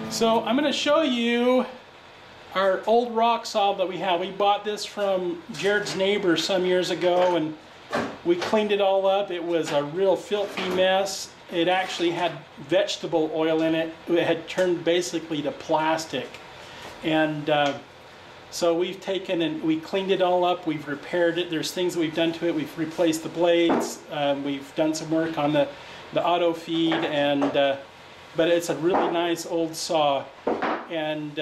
So I'm going to show you our old rock saw that we have. We bought this from Jared's neighbor some years ago, and we cleaned it all up. It was a real filthy mess. It actually had vegetable oil in it. It had turned basically to plastic. And so we've taken and we cleaned it all up. We've repaired it. There's things that we've done to it. We've replaced the blades. We've done some work on the auto feed, and but it's a really nice old saw. And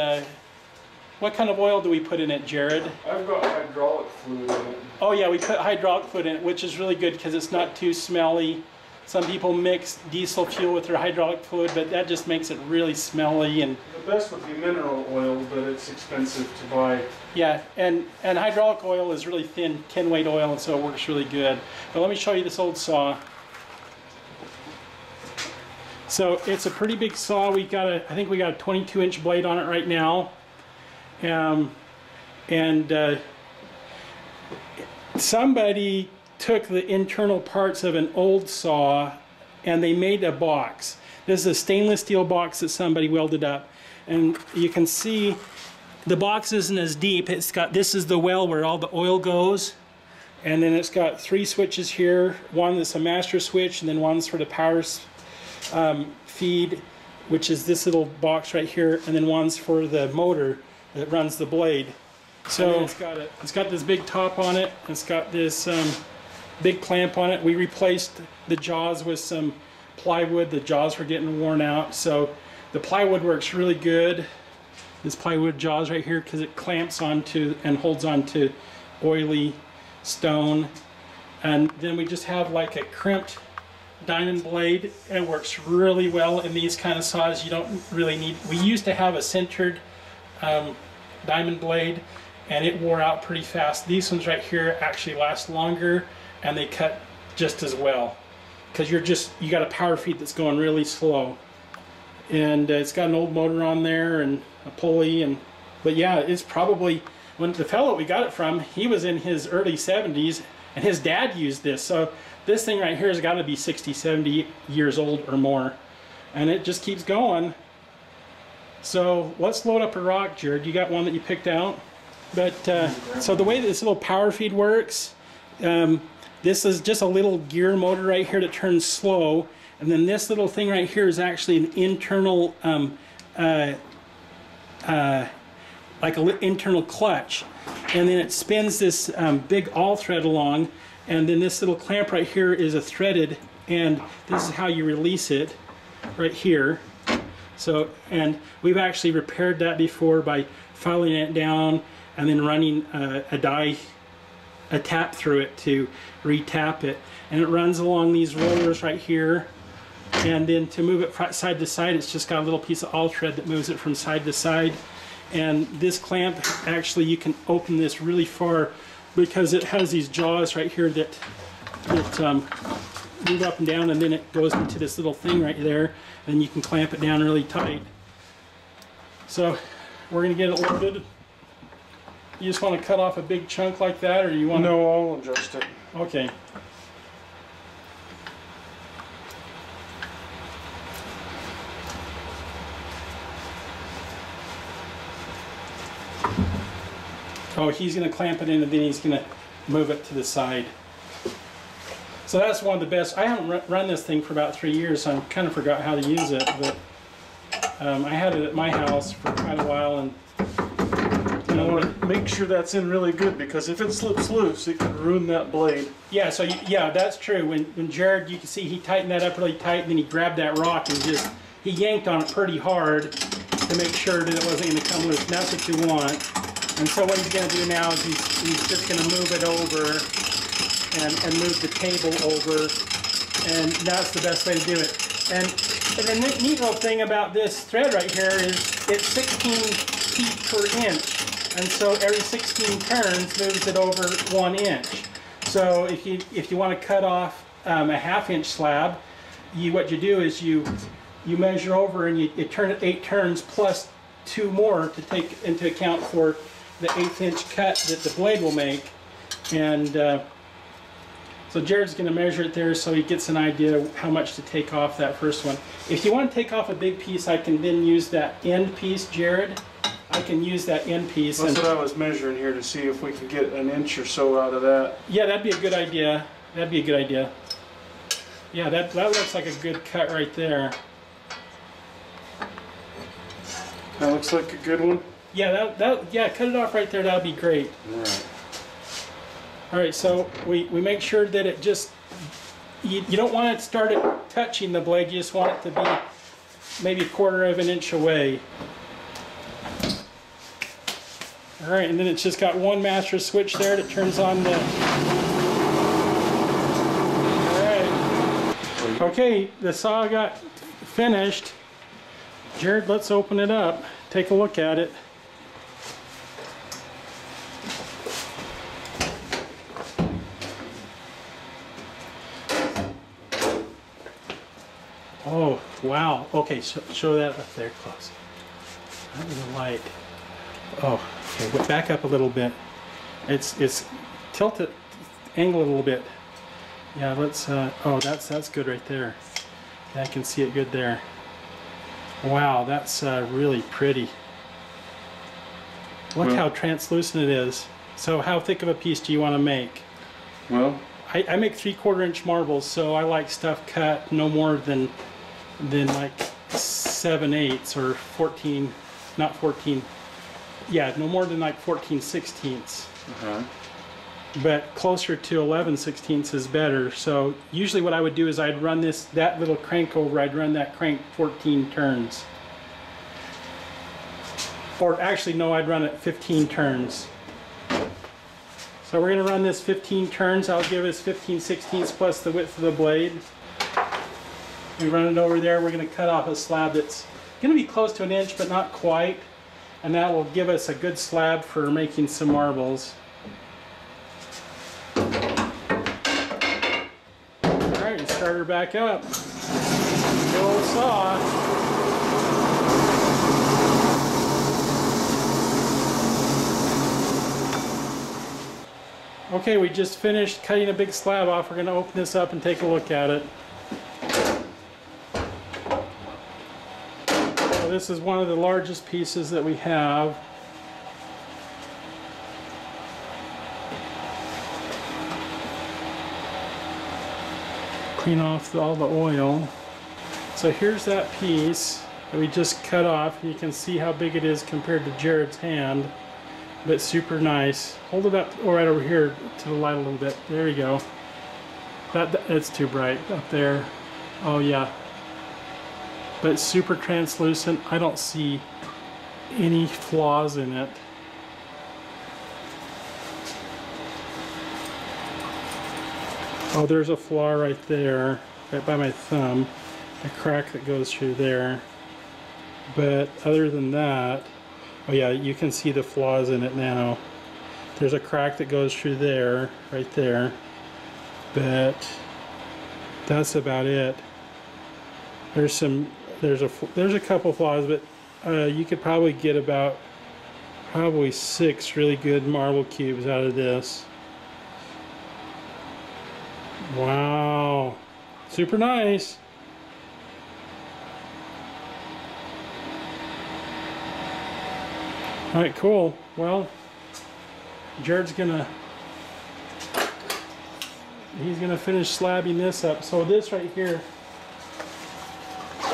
what kind of oil do we put in it, Jared? I've got hydraulic fluid in it. Oh yeah, we put hydraulic fluid in it, which is really good because it's not too smelly. Some people mix diesel fuel with their hydraulic fluid, but that just makes it really smelly. And the best would be mineral oil, but it's expensive to buy. Yeah, and hydraulic oil is really thin, 10-weight oil, and so it works really good. But let me show you this old saw. So it's a pretty big saw. I think we got a 22-inch blade on it right now. Somebody took the internal parts of an old saw and they made a box. This is a stainless steel box that somebody welded up, and you can see the box isn't as deep. It's got, this is the well where all the oil goes, and then it's got 3 switches here. One that's a master switch, and then one's for the power feed, which is this little box right here, and then one's for the motor that runs the blade. So it's got this big top on it. It's got this big clamp on it. We replaced the jaws with some plywood. The jaws were getting worn out, so the plywood works really good. This plywood jaws right here, because it clamps onto and holds onto oily stone. And then we just have like a crimped diamond blade. It works really well in these kind of saws. You don't really need, we used to have a centered diamond blade, and it wore out pretty fast. These ones right here actually last longer, and they cut just as well, because you got a power feed that's going really slow. And it's got an old motor on there and a pulley, but yeah, it's probably, when the fellow we got it from, he was in his early 70s, and his dad used this. So this thing right here has got to be 60, 70 years old or more, and it just keeps going. So let's load up a rock, Jared. You got one that you picked out? But so the way that this little power feed works, this is just a little gear motor right here that turns slow, and then this little thing right here is actually an internal like an internal clutch, and then it spins this big all thread along, and then this little clamp right here is a threaded, and this is how you release it right here. So, and we've actually repaired that before by filing it down and then running a tap through it to re-tap it, and it runs along these rollers right here. And then to move it side to side, it's just got a little piece of all thread that moves it from side to side. And this clamp, actually you can open this really far, because it has these jaws right here that move up and down, and then it goes into this little thing right there, and you can clamp it down really tight. So we're going to get it loaded. You just want to cut off a big chunk like that, or you want to... No, I'll adjust it. Okay. Oh, he's going to clamp it in, and then he's going to move it to the side. So that's one of the best. I haven't run this thing for about 3 years, so I kind of forgot how to use it, but I had it at my house for quite a while, and you want to make sure that's in really good, because if it slips loose, it can ruin that blade. Yeah, so yeah, that's true. When Jared, you can see he tightened that up really tight, and then he grabbed that rock and he yanked on it pretty hard to make sure that it wasn't going to come loose. And that's what you want. And so what he's going to do now is he's just going to move it over and move the table over, and that's the best way to do it. And the neat little thing about this thread right here is it's 16 feet per inch, and so every 16 turns moves it over 1 inch. So if you want to cut off a 1/2 inch slab, what you do is you measure over, and you turn it 8 turns plus 2 more to take into account for the 1/8 inch cut that the blade will make. And So Jared's going to measure it there so he gets an idea of how much to take off that first one. If you want to take off a big piece, I can then use that end piece, Jared. I can use that end piece. That's what I was measuring here to see if we could get an inch or so out of that. Yeah, that'd be a good idea. That'd be a good idea. Yeah, that looks like a good cut right there. That looks like a good one. Yeah, yeah, cut it off right there. That'll be great. All right. All right, so we make sure that it just, you don't want it to start it touching the blade, you just want it to be maybe 1/4 of an inch away. All right, and then it's just got one master switch there that turns on the, all right. Okay, the saw got finished. Jared, let's open it up, take a look at it. Oh, wow. Okay, show that up there close. Under the light. Oh, okay, back up a little bit. It's tilt it, angle it a little bit. Yeah, let's, oh, that's good right there. Yeah, I can see it good there. Wow, that's really pretty. Look how translucent it is. So how thick of a piece do you want to make? Well, I make 3/4 inch marbles, so I like stuff cut no more than like 7/8 or 14, not 14. Yeah, no more than like 14/16. But closer to 11/16 is better. So usually what I would do is I'd run that little crank over, I'd run that crank 14 turns. Or actually no, I'd run it 15 turns. So we're going to run this 15 turns. I'll give us 15/16 plus the width of the blade. We run it over there. We're going to cut off a slab that's going to be close to an inch, but not quite. And that will give us a good slab for making some marbles. Alright, and start her back up. Good old saw. Okay, we just finished cutting a big slab off. We're going to open this up and take a look at it. So this is one of the largest pieces that we have. Clean off all the oil. So here's that piece that we just cut off. You can see how big it is compared to Jared's hand. But super nice. Hold it up right over here to the light a little bit. There you go. It's too bright up there. Oh yeah. But it's super translucent. I don't see any flaws in it. Oh, there's a flaw right there, right by my thumb. A crack that goes through there. But other than that, oh yeah, you can see the flaws in it now. There's a crack that goes through there, right there. But that's about it. There's a couple flaws, but you could probably get about 6 really good marble cubes out of this. Wow, super nice. All right, cool. Well, Jared's he's gonna finish slabbing this up. So this right here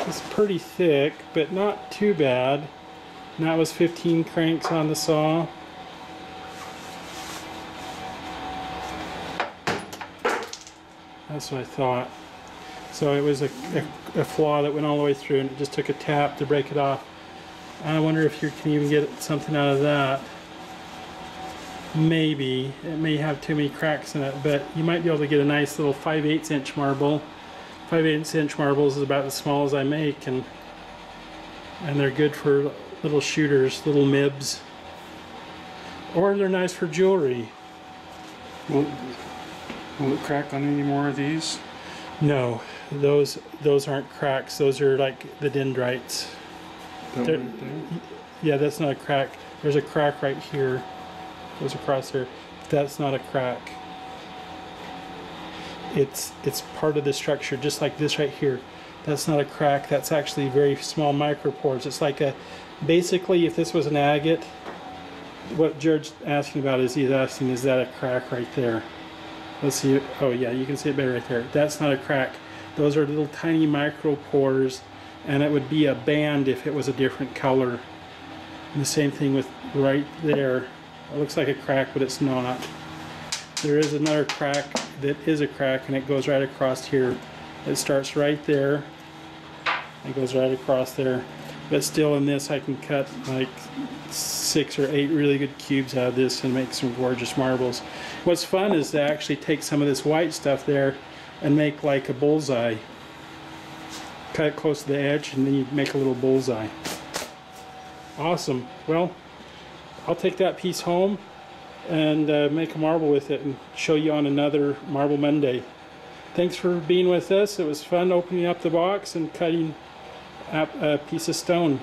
is pretty thick, but not too bad. And that was 15 cranks on the saw. That's what I thought. So it was a flaw that went all the way through, and it just took a tap to break it off. I wonder if you can even get something out of that. Maybe. It may have too many cracks in it, but you might be able to get a nice little 5/8 inch marble. 5/8 inch marbles is about as small as I make, and they're good for little shooters, little mibs. Or they're nice for jewelry. Will it crack on any more of these? No, those aren't cracks. Those are like the dendrites. Yeah, that's not a crack. There's a crack right here. Goes across here. That's not a crack. it's part of the structure, just like this right here. That's not a crack, that's actually very small micropores. It's like a, basically if this was an agate, what George's asking about is he's asking, is that a crack right there? Let's see, oh yeah, you can see it better right there. That's not a crack. Those are little tiny micropores, and it would be a band if it was a different color. And the same thing with right there. It looks like a crack, but it's not. There is another crack that is a crack, and it goes right across here. It starts right there. It goes right across there. But still in this I can cut like 6 or 8 really good cubes out of this and make some gorgeous marbles. What's fun is to actually take some of this white stuff there and make like a bullseye. Cut it close to the edge and then you make a little bullseye. Awesome. Well, I'll take that piece home and make a marble with it and show you on another Marble Monday. Thanks for being with us. It was fun opening up the box and cutting a piece of stone.